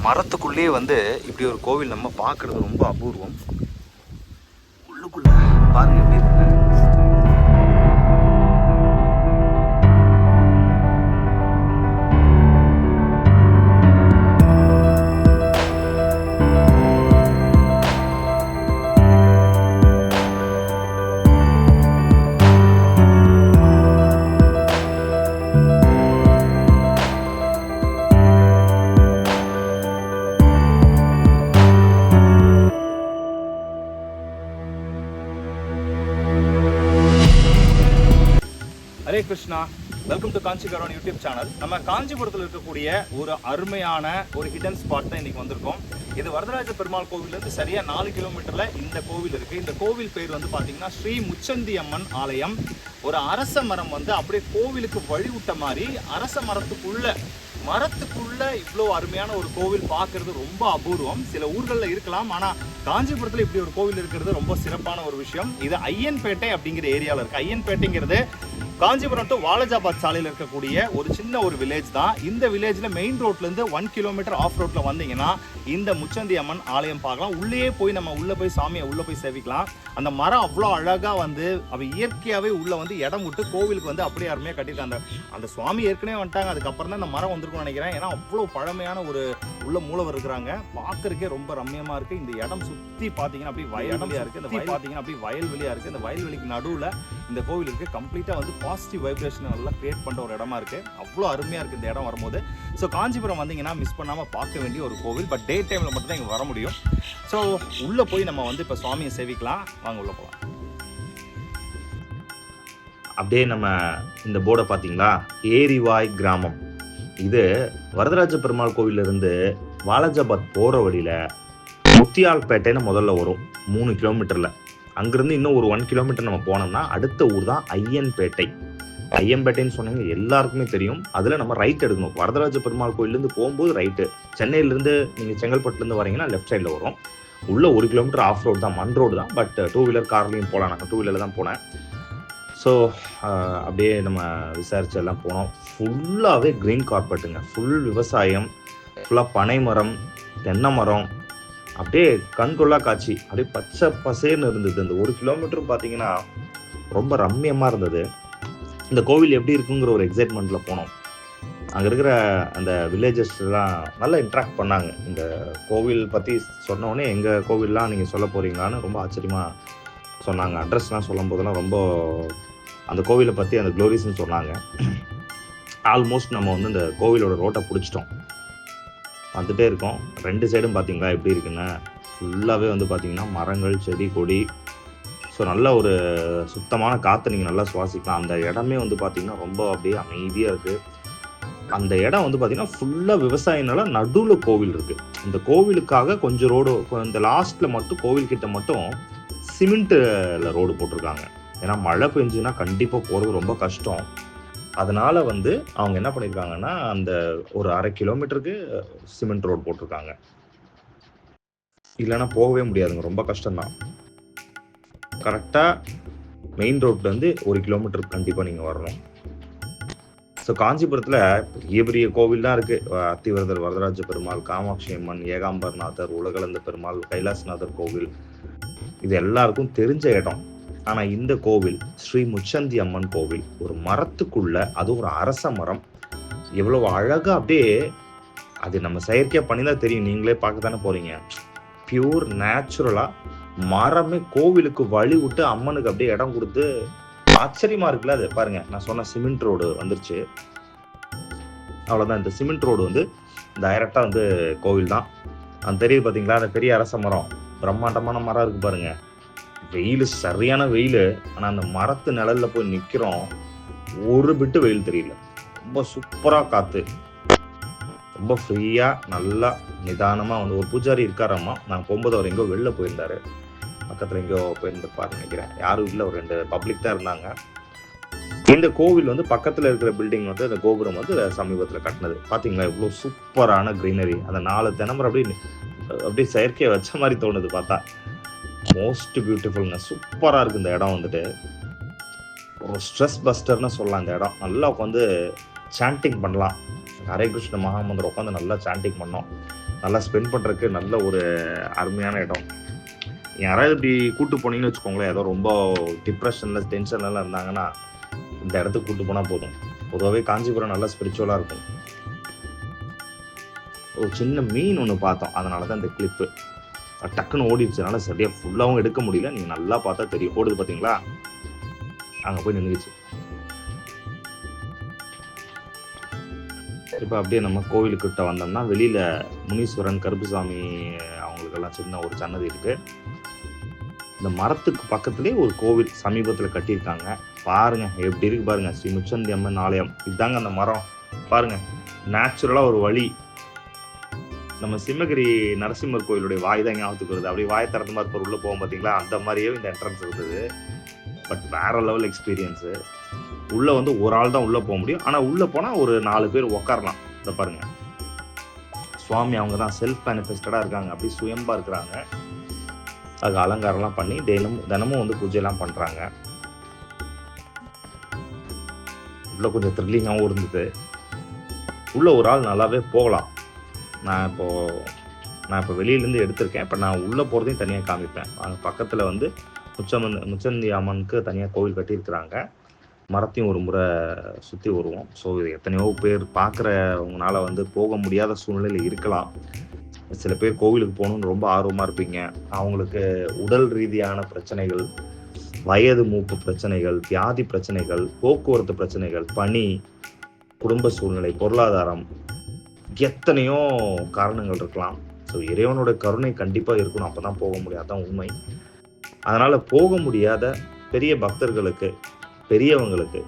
மரத்துக்குள்ளேயே வந்து இப்படி ஒரு கோவில் நம்ம பார்க்குறது ரொம்ப அபூர்வம். உள்ளுக்குள்ள பாருங்க எப்படி இருக்கு. Hare Krishna, welcome to Kanchipuram YouTube channel. நம்ம காஞ்சிபுரத்தில் இருக்கக்கூடிய ஒரு அருமையான ஒரு ஹிடன் ஸ்பாட் தான் இன்னைக்கு வந்திருக்கோம். இது வரதராஜ பெருமாள் கோவிலிருந்து சரியா 4 கிலோமீட்டர்ல இந்த கோவில் இருக்கு. இந்த கோவில் பேர் வந்து பாத்தீங்கன்னா ஸ்ரீ முச்சந்தி அம்மன் ஆலயம். ஒரு அரச மரம் வந்து அப்படியே கோவிலுக்கு வழிவிட்ட மாதிரி அரச மரத்துக்குள்ள இவ்வளோ அருமையான ஒரு கோவில் பார்க்கறது ரொம்ப அபூர்வம். சில ஊர்களில் இருக்கலாம், ஆனால் காஞ்சிபுரத்தில் இப்படி ஒரு கோவில் இருக்கிறது ரொம்ப சிறப்பான ஒரு விஷயம். இது ஐயன்பேட்டை அப்படிங்கிற ஏரியாவில் இருக்கு. ஐயன்பேட்டைங்கிறது காஞ்சிபுரம் டு வாலஜாபாத் சாலையில் இருக்கக்கூடிய ஒரு சின்ன ஒரு வில்லேஜ் தான். இந்த வில்லேஜில் மெயின் ரோட்லேருந்து 1 கிலோமீட்டர் ஆஃப் ரோட்டில் வந்தீங்கன்னா இந்த முச்சந்தி அம்மன் ஆலயம் பார்க்கலாம். உள்ளே போய் நம்ம உள்ளே போய் சாமியை உள்ளே போய் சேவிக்கலாம். அந்த மரம் அவ்வளோ அழகாக வந்து அவ இயற்கையாகவே உள்ளே வந்து இடம் விட்டு கோவிலுக்கு வந்து அப்படியே அருமையாக கட்டியிருக்காங்க. அந்த சுவாமி ஏற்கனவே வந்துட்டாங்க, அதுக்கப்புறம் தான் இந்த மரம் வந்திருக்கும்னு நினைக்கிறேன். ஏன்னா அவ்வளோ பழமையான ஒரு உள்ள மூலவர் இருக்கிறாங்க. பார்க்கறதுக்கே ரொம்ப ரம்யமாக இருக்குது. இந்த இடம் சுற்றி பார்த்தீங்கன்னா அப்படி வயல்வெளியாக இருக்குது. இந்த பார்த்தீங்கன்னா அப்படி வயல்வெளியாக இருக்குது. இந்த வயல்வெளிக்கு நடுவில் இந்த கோவில் இருக்குது. கம்ப்ளீட்டாக வந்து பாசிட்டிவ் வைப்ரேஷன் நல்லா கிரியேட் பண்ணுற ஒரு இடமா இருக்குது. அவ்வளோ அருமையாக இருக்குது இந்த இடம் வரும்போது. ஸோ காஞ்சிபுரம் வந்தீங்கன்னா மிஸ் பண்ணாமல் பார்க்க வேண்டிய ஒரு கோவில். பட் டே டைமில் மட்டும் தான் இங்கே வர முடியும். ஸோ உள்ளே போய் நம்ம வந்து இப்போ சுவாமியை சேவிக்கலாம். வாங்க உள்ளே போகலாம். அப்படியே நம்ம இந்த போர்டை பார்த்தீங்களா, ஏரிவாய் கிராமம். இது வரதராஜ பெருமாள் கோவிலிருந்து வாலஜாபாத் போகிற வழியில் முத்தியால்பேட்டைன்னு முதல்ல வரும் 3 கிலோமீட்டரில். அங்கேருந்து இன்னும் ஒரு 1 கிலோமீட்டர் நம்ம போனோம்னா அடுத்த ஊர் தான் ஐயன்பேட்டை. ஐயன்பேட்டைன்னு சொன்னீங்க எல்லாருக்குமே தெரியும். அதில் நம்ம ரைட் எடுக்கணும். வரதராஜ பெருமாள் கோயிலேருந்து போகும்போது ரைட்டு. சென்னையிலேருந்து நீங்கள் செங்கல்பட்டுலேருந்து வரீங்கன்னா லெஃப்ட் சைடில் வரும். உள்ள 1 கிலோமீட்டர் ஆஃப் ரோடு தான், மண் ரோடு தான். பட் 2 வீலர் கார்லையும் போகலாம். நாங்கள் 2 வீலரில் தான் போனேன். ஸோ அப்படியே நம்ம விசாரிச்சு எல்லாம் போனோம். ஃபுல்லாகவே க்ரீன் கார்பெட்டுங்க. ஃபுல் விவசாயம், ஃபுல்லாக பனை மரம், தென்னை மரம், அப்படியே கண்கொள்ளா காட்சி. அப்படியே பச்சை பசேர்னு இருந்தது. இந்த 1 கிலோமீட்டரும் பார்த்தீங்கன்னா ரொம்ப ரம்மியமாக இருந்தது. இந்த கோவில் எப்படி இருக்குங்கிற ஒரு எக்ஸைட்மெண்ட்டில் போனோம். அங்கே இருக்கிற அந்த வில்லேஜஸ்லாம் நல்லா இன்ட்ராக்ட் பண்ணாங்க. இந்த கோவில் பற்றி சொன்னோடனே எங்கள் கோவில்லாம் நீங்கள் சொல்ல போகிறீங்களான்னு ரொம்ப ஆச்சரியமாக சொன்னாங்க. அட்ரஸ்லாம் சொல்லும் போதெல்லாம் ரொம்ப அந்த கோவிலை பற்றி அந்த க்ளோரிஸ்ன்னு சொன்னாங்க. ஆல்மோஸ்ட் நம்ம வந்து இந்த கோவிலோட ரோட்டை பிடிச்சிட்டோம், வந்துட்டே இருக்கோம். 2 சைடும் பார்த்தீங்களா எப்படி இருக்குன்னு. ஃபுல்லாகவே வந்து பார்த்தீங்கன்னா மரங்கள், செடி, கொடி. ஸோ நல்ல ஒரு சுத்தமான காற்றை நீங்கள் நல்லா சுவாசிக்கலாம். அந்த இடமே வந்து பார்த்தீங்கன்னா ரொம்ப அப்படியே அமைதியாக இருக்குது. அந்த இடம் வந்து பார்த்தீங்கன்னா ஃபுல்லாக விவசாயினால நடுவில் கோவில் இருக்குது. இந்த கோவிலுக்காக கொஞ்சம் ரோடு, இந்த லாஸ்ட்டில் மட்டும் கோவில்கிட்ட மட்டும் சிமெண்ட்டில் ரோடு போட்டிருக்காங்க. ஏன்னா மழை பெஞ்சுன்னா கண்டிப்பாக போகிறது ரொம்ப கஷ்டம். அதனால வந்து அவங்க என்ன பண்ணியிருக்காங்கன்னா அந்த ஒரு 1/2 கிலோமீட்டருக்கு சிமெண்ட் ரோடு போட்டிருக்காங்க. இல்லைன்னா போகவே முடியாதுங்க, ரொம்ப கஷ்டம்தான். கரெக்டாக மெயின் ரோட்லேருந்து 1 கிலோமீட்டருக்கு கண்டிப்பாக நீங்கள் வரணும். ஸோ காஞ்சிபுரத்தில் பெரிய பெரிய கோவில் தான் இருக்குது. அத்திவரதர் வரதராஜ பெருமாள், காமாட்சி அம்மன், ஏகாம்பரநாதர், உலகளந்த பெருமாள், கைலாசநாதர் கோவில், இது எல்லாருக்கும் தெரிஞ்ச இடம். ஆனால் இந்த கோவில் ஸ்ரீ முச்சந்தி அம்மன் கோவில் ஒரு மரத்துக்குள்ள, அது ஒரு அரச மரம். எவ்வளவு அழகாக அப்படியே அது நம்ம செயற்கையாக பண்ணி தான் தெரியும். நீங்களே பார்க்க தானே போகிறீங்க. பியூர் நேச்சுரலாக மரமே கோவிலுக்கு வழி விட்டு அம்மனுக்கு அப்படியே இடம் கொடுத்து ஆச்சரியமா இருக்குல்ல. அது பாருங்க, நான் சொன்ன சிமெண்ட் ரோடு வந்துருச்சு. அவ்வளோதான். இந்த சிமெண்ட் ரோடு வந்து டைரக்டாக வந்து கோவில் தான். அந்த தெரியுது பார்த்தீங்களா, அந்த பெரிய அரச மரம், பிரம்மாண்டமான மரம் இருக்கு பாருங்க. வெயில், சரியான வெயில். ஆனால் அந்த மரத்து நிழல்ல போய் நிற்கிறோம், ஒரு பிட்டு வெயில் தெரியல. ரொம்ப சூப்பராக காற்று, ரொம்ப ஃப்ரீயாக நல்லா நிதானமாக வந்து ஒரு பூஜாரி இருக்காராம்மா. நான் போகும்போது அவர் எங்கோ வெளில போயிருந்தாரு, பக்கத்தில் எங்கேயோ போயிருந்துருப்பாரு நினைக்கிறேன். யாரும் இல்லை, ஒரு 2 பப்ளிக் தான் இருந்தாங்க. இந்த கோவில் வந்து பக்கத்தில் இருக்கிற பில்டிங் வந்து அந்த கோபுரம் வந்து சமீபத்தில் கட்டினது. பார்த்தீங்களா இவ்வளோ சூப்பரான க்ரீனரி. அந்த 4 தென்னமரம் அப்படியே செயற்கையை வச்ச மாதிரி தோணுது பார்த்தா. மோஸ்ட் பியூட்டிஃபுல்ங்க, சூப்பராக இருக்குது இந்த இடம். வந்துட்டு ஒரு ஸ்ட்ரெஸ் பஸ்டர்னு சொல்லலாம். இந்த இடம் நல்லா உட்காந்து சாண்டிங் பண்ணலாம். ஹரே கிருஷ்ண மகாமந்திரம் உட்காந்து நல்லா சாண்டிங் பண்ணோம். நல்லா ஸ்பெண்ட் பண்ணுறதுக்கு நல்ல ஒரு அருமையான இடம். யாராவது இப்படி கூட்டு போனீங்கன்னு வச்சுக்கோங்களேன், ஏதோ ரொம்ப டிப்ரெஷனில் டென்ஷன்லாம் இருந்தாங்கன்னா இந்த இடத்துக்கு கூட்டு போனால் போதும். பொதுவாகவே காஞ்சிபுரம் நல்லா ஸ்பிரிச்சுவலாக இருக்கும். ஒரு சின்ன மீன் ஒன்று பார்த்தோம், அதனால தான் இந்த கிளிப்பு டக்குன்னு ஓடிடுச்சுனால சரியாக ஃபுல்லாகவும் எடுக்க முடியல. நீங்கள் நல்லா பார்த்தா தெரியும், ஓடுது பார்த்தீங்களா, அங்கே போய் நின்றுச்சு. இப்போ அப்படியே நம்ம கோவிலுக்கிட்ட வந்தோம்னா வெளியில் முனீஸ்வரன், கருப்புசாமி அவங்களுக்கெல்லாம் சின்ன ஒரு சன்னதி இருக்குது. இந்த மரத்துக்கு பக்கத்துலேயே ஒரு கோவில் சமீபத்தில் கட்டியிருக்காங்க. பாருங்க எப்படி இருக்கு பாருங்க, ஸ்ரீ முச்சந்தி அம்மன் ஆலயம். இதுதாங்க அந்த மரம் பாருங்க, நேச்சுரலாக ஒரு வழி. நம்ம சிம்மகிரி நரசிம்மர் கோயிலுடைய வாய் தான் ஞாபகத்துக்கு வருது. அப்படி வாயை திறந்த மாதிரி பொருள் உள்ளே போகும் பார்த்தீங்களா, அந்த மாதிரியே இந்த என்ட்ரன்ஸ் இருந்தது. பட் வேற லெவல் எக்ஸ்பீரியன்ஸு. உள்ளே வந்து ஒரு ஆள் தான் உள்ளே போக முடியும், ஆனால் உள்ளே போனால் ஒரு 4 பேர் உட்காரலாம். இதை பாருங்க, சுவாமி அவங்க தான் செல்ஃப் மேனிஃபெஸ்டடாக இருக்காங்க, அப்படி சுயம்பா இருக்கிறாங்க. அதுக்கு அலங்காரம்லாம் பண்ணி தினமும் வந்து பூஜையெல்லாம் பண்ணுறாங்க. உள்ள கொஞ்சம் த்ரில்லிங்காகவும் இருந்தது. உள்ள ஒரு ஆள் நல்லாவே போகலாம். நான் இப்போ வெளியிலேருந்து எடுத்திருக்கேன். இப்போ நான் உள்ளே போகிறதையும் தனியாக காமிப்பேன். அங்கே பக்கத்தில் வந்து முச்சந்தி அம்மனுக்கு தனியாக கோவில் கட்டியிருக்கிறாங்க. மரத்தையும் ஒரு முறை சுற்றி வருவோம். ஸோ இது எத்தனையோ பேர் பார்க்குறவங்களால வந்து போக முடியாத சூழ்நிலையில் இருக்கலாம். சில பேர் கோவிலுக்கு போகணுன்னு ரொம்ப ஆர்வமாக இருப்பீங்க. அவங்களுக்கு உடல் ரீதியான பிரச்சனைகள், வயது மூப்பு பிரச்சனைகள், வியாதி பிரச்சனைகள், போக்குவரத்து பிரச்சனைகள், பணி, குடும்ப சூழ்நிலை, பொருளாதாரம், எத்தனையோ காரணங்கள் இருக்கலாம். ஸோ இறைவனோட கருணை கண்டிப்பாக இருக்கணும், அப்போ தான் போக முடியாதான் உண்மை. அதனால் போக முடியாத பெரிய பக்தர்களுக்கு, பெரியவங்களுக்கு,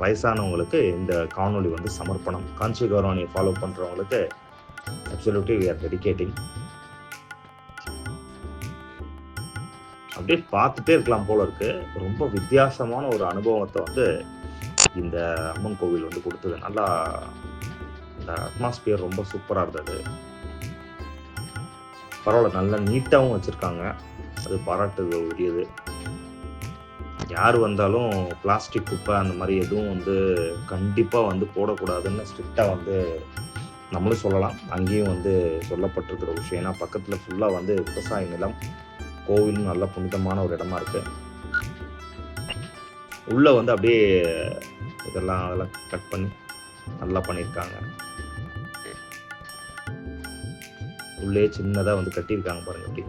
வயசானவங்களுக்கு இந்த காணொளி வந்து சமர்ப்பணம். காஞ்சி கௌரவாணியை ஃபாலோ பண்ணுறவங்களுக்கு அப்சல்யூட்லி we are dedicating. அப்படியே பார்த்துட்டே இருக்கலாம் போல இருக்கு. ரொம்ப வித்தியாசமான ஒரு அனுபவத்தை வந்து இந்த அம்மன் கோவில் வந்து கொடுத்தது. நல்லா இந்த அட்மாஸ்பியர் ரொம்ப சூப்பராக இருந்தது. பரவாயில்ல, நல்லா நீட்டாகவும் வச்சுருக்காங்க, அது பாராட்டுது உரியது. யார் வந்தாலும் பிளாஸ்டிக் குப்பை அந்த மாதிரி எதுவும் வந்து கண்டிப்பாக வந்து போடக்கூடாதுன்னு ஸ்ட்ரிக்டாக வந்து நம்மளும் சொல்லலாம். அங்கேயும் வந்து சொல்லப்பட்டிருக்கிற விஷயம். ஏன்னா பக்கத்தில் ஃபுல்லாக வந்து விவசாய நிலம், கோவிலும் நல்ல புனிதமான ஒரு இடமா இருக்கு. உள்ள வந்து அப்படியே அதெல்லாம் கட் பண்ணி நல்லா பண்ணியிருக்காங்க. உள்ளே சின்னதா வந்து கட்டியிருக்காங்க பாருங்க. அப்படி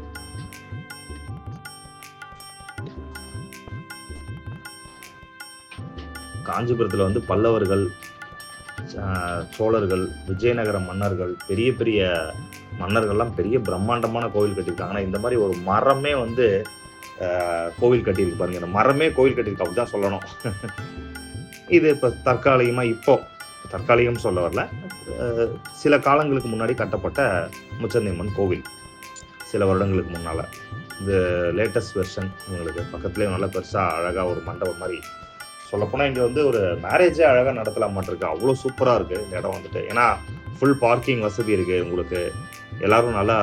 காஞ்சிபுரத்துல வந்து பல்லவர்கள், சோழர்கள், விஜயநகர மன்னர்கள், பெரிய பெரிய மன்னர்கள்லாம் பெரிய பிரம்மாண்டமான கோவில் கட்டியிருக்காங்க. ஆனால் இந்த மாதிரி ஒரு மரமே வந்து கோவில் கட்டியிருக்கு பாருங்க. இந்த மரமே கோவில் கட்டியிருக்கு, அப்படிதான் சொல்லணும். இது இப்போ தற்காலிகம் சொல்ல வரல, சில காலங்களுக்கு முன்னாடி கட்டப்பட்ட முச்சந்தி அம்மன் கோவில், சில வருடங்களுக்கு முன்னால். இது லேட்டஸ்ட் வெர்ஷன். உங்களுக்கு பக்கத்துலேயே நல்லா பெருசாக அழகாக ஒரு மண்டபம் மாதிரி. சொல்லப்போனால் இங்கே வந்து ஒரு மேரேஜே அழகாக நடத்தலாம் மாட்டிருக்கு. அவ்வளோ சூப்பராக இருக்குது இந்த இடம் வந்துட்டு. ஏன்னா ஃபுல் பார்க்கிங் வசதி இருக்குது உங்களுக்கு. எல்லோரும் நல்லா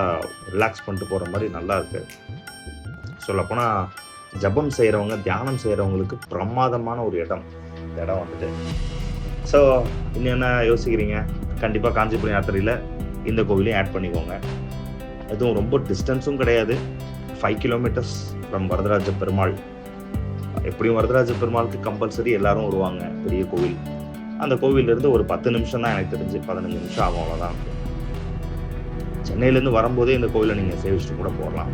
ரிலாக்ஸ் பண்ணிட்டு போகிற மாதிரி நல்லா இருக்குது. சொல்லப்போனால் ஜபம் செய்கிறவங்க, தியானம் செய்கிறவங்களுக்கு பிரமாதமான ஒரு இடம் இந்த இடம் வந்துட்டு. ஸோ இன்னும் என்ன யோசிக்கிறீங்க? கண்டிப்பாக காஞ்சிபுரம் யாத்திரையில் இந்த கோவிலையும் ஆட் பண்ணிக்கோங்க. எதுவும் ரொம்ப டிஸ்டன்ஸும் கிடையாது. 5 கிலோமீட்டர்ஸ் ஃப்ரம் வரதராஜ பெருமாள். எப்படியும் வரதராஜ பெருமாளுக்கு கம்பல்சரி எல்லாரும் வருவாங்க. பெரிய கோவில். அந்த கோவிலிருந்து ஒரு 10 நிமிஷம் தான் எனக்கு தெரிஞ்சு, 15 நிமிஷம் ஆகும், அவ்வளோதான். சென்னையிலேருந்து வரும்போதே இந்த கோவிலை நீங்கள் சேவிச்சுட்டு கூட போகலாம்.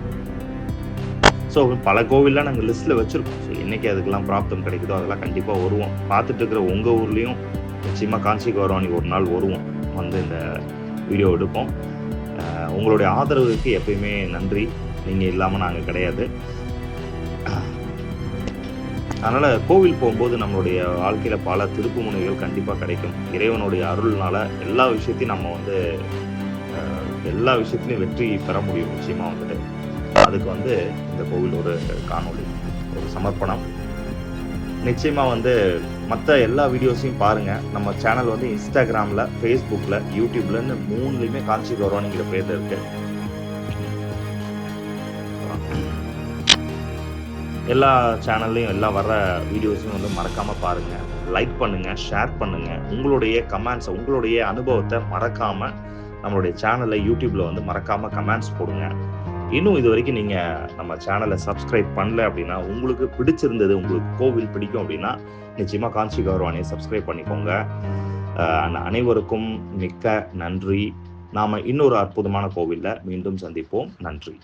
ஸோ பல கோவில்லாம் நாங்கள் லிஸ்ட்டில் வச்சுருக்கோம். ஸோ என்றைக்கு அதுக்கெல்லாம் ப்ராப்ளம் கிடைக்குதோ அதெல்லாம் கண்டிப்பாக வருவோம். பார்த்துட்டு இருக்கிற உங்கள் ஊர்லேயும் நிச்சயமாக காஞ்சி கௌரவாணி ஒரு நாள் வருவோம், வந்து இந்த வீடியோ எடுப்போம். உங்களுடைய ஆதரவுக்கு எப்பயுமே நன்றி. நீங்கள் இல்லாமல் நாங்கள் கிடையாது. அதனால் கோவில் போகும்போது நம்மளுடைய வாழ்க்கையில் பல திருப்பு முனைகள் கண்டிப்பாக கிடைக்கும். இறைவனுடைய அருள்னால எல்லா விஷயத்தையும் நம்ம வந்து எல்லா விஷயத்துலையும் வெற்றி பெற முடியும் நிச்சயமாக வந்துட்டு. அதுக்கு வந்து இந்த கோவில் ஒரு காணொளி, ஒரு சமர்ப்பணம். நிச்சயமாக வந்து மற்ற எல்லா வீடியோஸையும் பாருங்கள். நம்ம சேனல் வந்து இன்ஸ்டாகிராமில், ஃபேஸ்புக்கில், யூடியூப்லன்னு 3லையுமே காஞ்சி கௌரவாணிங்கிற பேர் இருக்கு. எல்லா சேனல்லையும் எல்லா வர்ற வீடியோஸையும் வந்து மறக்காமல் பாருங்கள், லைக் பண்ணுங்கள், ஷேர் பண்ணுங்கள். உங்களுடைய கமெண்ட்ஸை, உங்களுடைய அனுபவத்தை மறக்காமல் நம்மளுடைய சேனலை யூடியூப்ல வந்து மறக்காம கமெண்ட்ஸ் போடுங்க. இன்னும் இது வரைக்கும் நீங்க நம்ம சேனலை சப்ஸ்கிரைப் பண்ணல அப்படின்னா, உங்களுக்கு பிடிச்சிருந்தது, உங்களுக்கு கோவில் பிடிக்கும் அப்படின்னா நிச்சயமா காஞ்சி கௌரவாணியை சப்ஸ்கிரைப் பண்ணிக்கோங்க. அனைவருக்கும் மிக்க நன்றி. நாம இன்னொரு அற்புதமான கோவில்ல மீண்டும் சந்திப்போம். நன்றி.